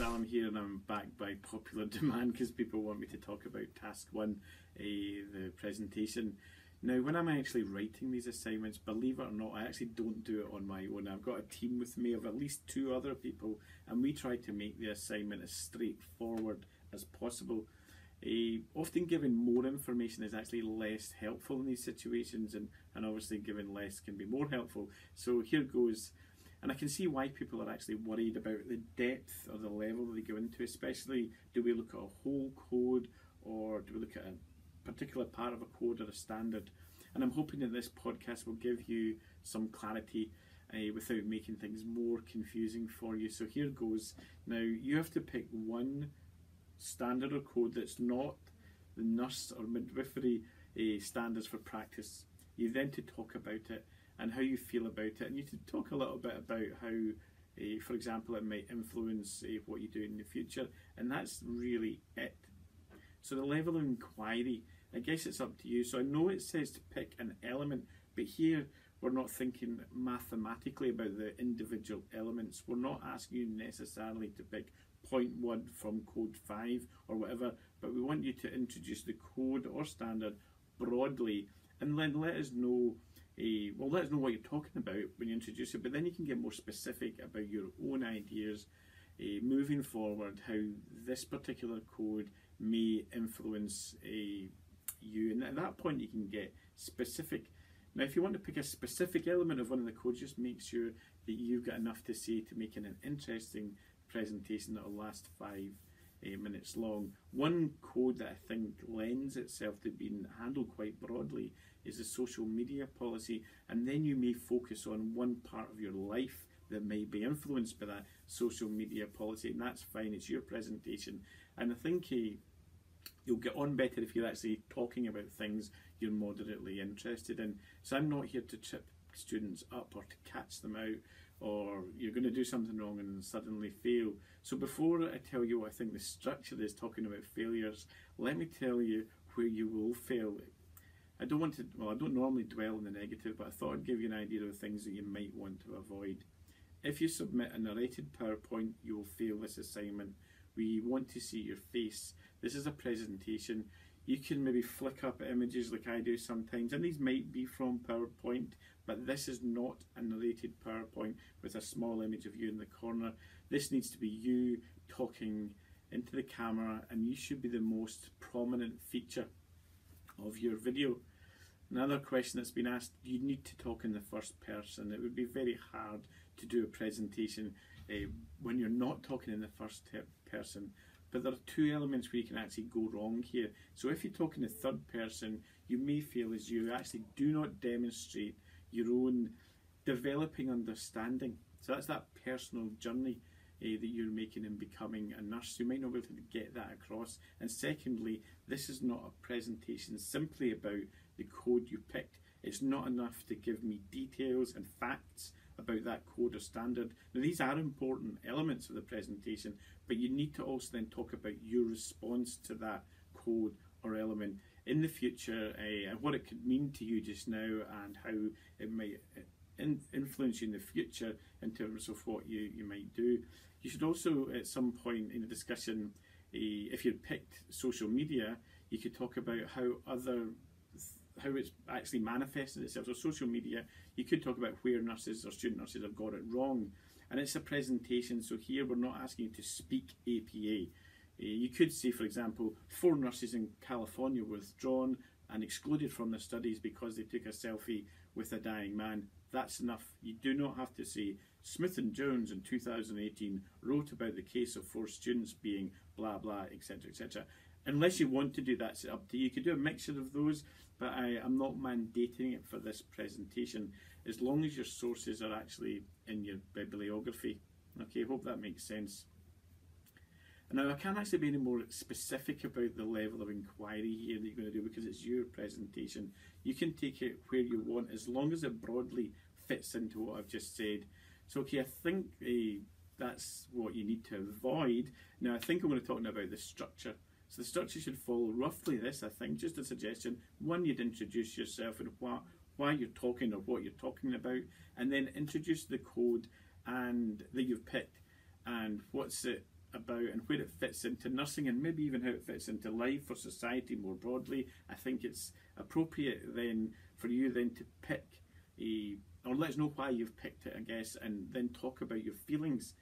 Alan here, and I'm back by popular demand because people want me to talk about task 1, the presentation. Now, when I'm actually writing these assignments, believe it or not, I actually don't do it on my own. I've got a team with me of at least 2 other people, and we try to make the assignment as straightforward as possible. Often giving more information is actually less helpful in these situations, and obviously giving less can be more helpful. So here goes. And I can see why people are actually worried about the depth or the level they go into, especially do we look at a whole code or do we look at a particular part of a code or a standard. And I'm hoping that this podcast will give you some clarity without making things more confusing for you. So here goes. Now you have to pick one standard or code that's not the nurse or midwifery standards for practice. You then to talk about it and how you feel about it, and you should talk a little bit about how, for example, it might influence what you do in the future, and that's really it. So the level of inquiry, I guess it's up to you. So I know it says to pick an element, but here we're not thinking mathematically about the individual elements. We're not asking you necessarily to pick point 1 from code 5 or whatever, but we want you to introduce the code or standard broadly, and then let us know let us know what you're talking about when you introduce it, but then you can get more specific about your own ideas moving forward, how this particular code may influence you, and at that point you can get specific. Now if you want to pick a specific element of one of the codes, just make sure that you've got enough to say to make it an interesting presentation that will last 5 minutes long. One code that I think lends itself to being handled quite broadly is the social media policy, and then you may focus on one part of your life that may be influenced by that social media policy, and that's fine, it's your presentation. And I think you'll get on better if you're actually talking about things you're moderately interested in. So I'm not here to trip students up or to catch them out, or you're going to do something wrong and suddenly fail. So before I tell you what I think the structure is talking about failures, let me tell you where you will fail. I don't normally dwell on the negative, but I thought I'd give you an idea of things that you might want to avoid. If you submit a narrated PowerPoint, you will fail this assignment. We want to see your face. This is a presentation. You can maybe flick up images like I do sometimes, and these might be from PowerPoint, but this is not a narrated PowerPoint with a small image of you in the corner. This needs to be you talking into the camera, and you should be the most prominent feature of your video. Another question that's been asked, you need to talk in the first person. It would be very hard to do a presentation when you're not talking in the first person. But there are 2 elements where you can actually go wrong here. So if you talk in the third person, you may feel as you actually do not demonstrate your own developing understanding. So that's that personal journey that you're making in becoming a nurse. You might not be able to get that across. And secondly, this is not a presentation simply about the code you picked. It's not enough to give me details and facts about that code or standard. Now these are important elements of the presentation, but you need to also then talk about your response to that code or element in the future, and what it could mean to you just now, and how it might influence you in the future in terms of what you might do. You should also, at some point in the discussion, if you picked social media, you could talk about how it's actually manifested itself. So social media, you could talk about where nurses or student nurses have got it wrong. And it's a presentation, so here we're not asking you to speak APA. You could say, for example, 4 nurses in California were withdrawn and excluded from the studies because they took a selfie with a dying man. That's enough. You do not have to say, Smith and Jones in 2018 wrote about the case of 4 students being blah blah, etc, etc. Unless you want to do that, it's up to you. You could do a mixture of those, but I'm not mandating it for this presentation, as long as your sources are actually in your bibliography. Okay, hope that makes sense. Now I can't actually be any more specific about the level of inquiry here that you're going to do, because it's your presentation. You can take it where you want as long as it broadly fits into what I've just said. So okay, I think that's what you need to avoid. Now I think I'm going to talk now about the structure. So the structure should follow roughly this, I think, just a suggestion. 1, you'd introduce yourself and why you're talking or what you're talking about, and then introduce the code and that you've picked and what's it about and where it fits into nursing, and maybe even how it fits into life or society more broadly, I think it's appropriate then for you then to pick or let us know why you've picked it, I guess, and then talk about your feelings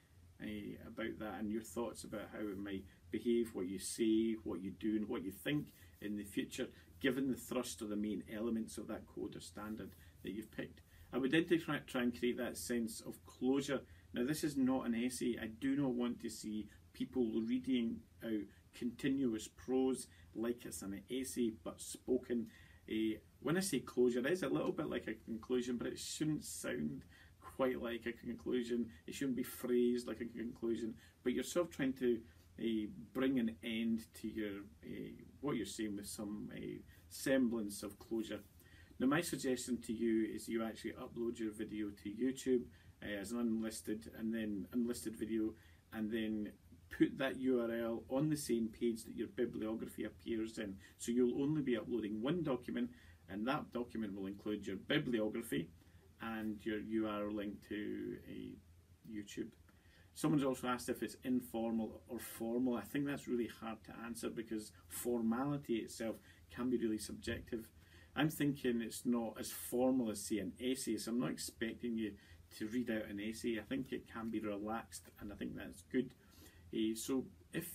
about that and your thoughts about how it might behave, what you say, what you do, and what you think in the future, given the thrust or the main elements of that code or standard that you've picked. I would then try and create that sense of closure. Now, this is not an essay. I do not want to see people reading out continuous prose like it's an essay but spoken. When I say closure, it is a little bit like a conclusion, but it shouldn't sound quite like a conclusion. It shouldn't be phrased like a conclusion, but you're sort of trying to bring an end to your what you're saying with some semblance of closure. Now, my suggestion to you is you actually upload your video to YouTube as an unlisted video, and then put that URL on the same page that your bibliography appears in. So you'll only be uploading one document, and that document will include your bibliography and your URL link to YouTube. Someone's also asked if it's informal or formal. I think that's really hard to answer because formality itself can be really subjective. I'm thinking it's not as formal as, say, an essay, so I'm not expecting you to read out an essay. I think it can be relaxed, and I think that's good. So if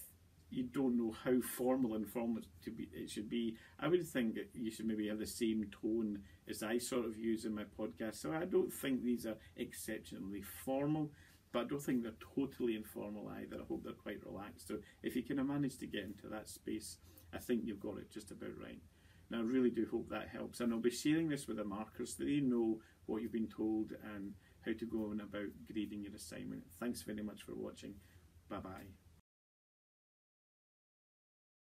you don't know how formal and informal it should be, I would think that you should maybe have the same tone as I sort of use in my podcast. So I don't think these are exceptionally formal, but I don't think they're totally informal either. I hope they're quite relaxed. So if you can manage to get into that space, I think you've got it just about right. Now, I really do hope that helps, and I'll be sharing this with the markers so they know what you've been told and how to go on about grading your assignment. Thanks very much for watching. Bye-bye.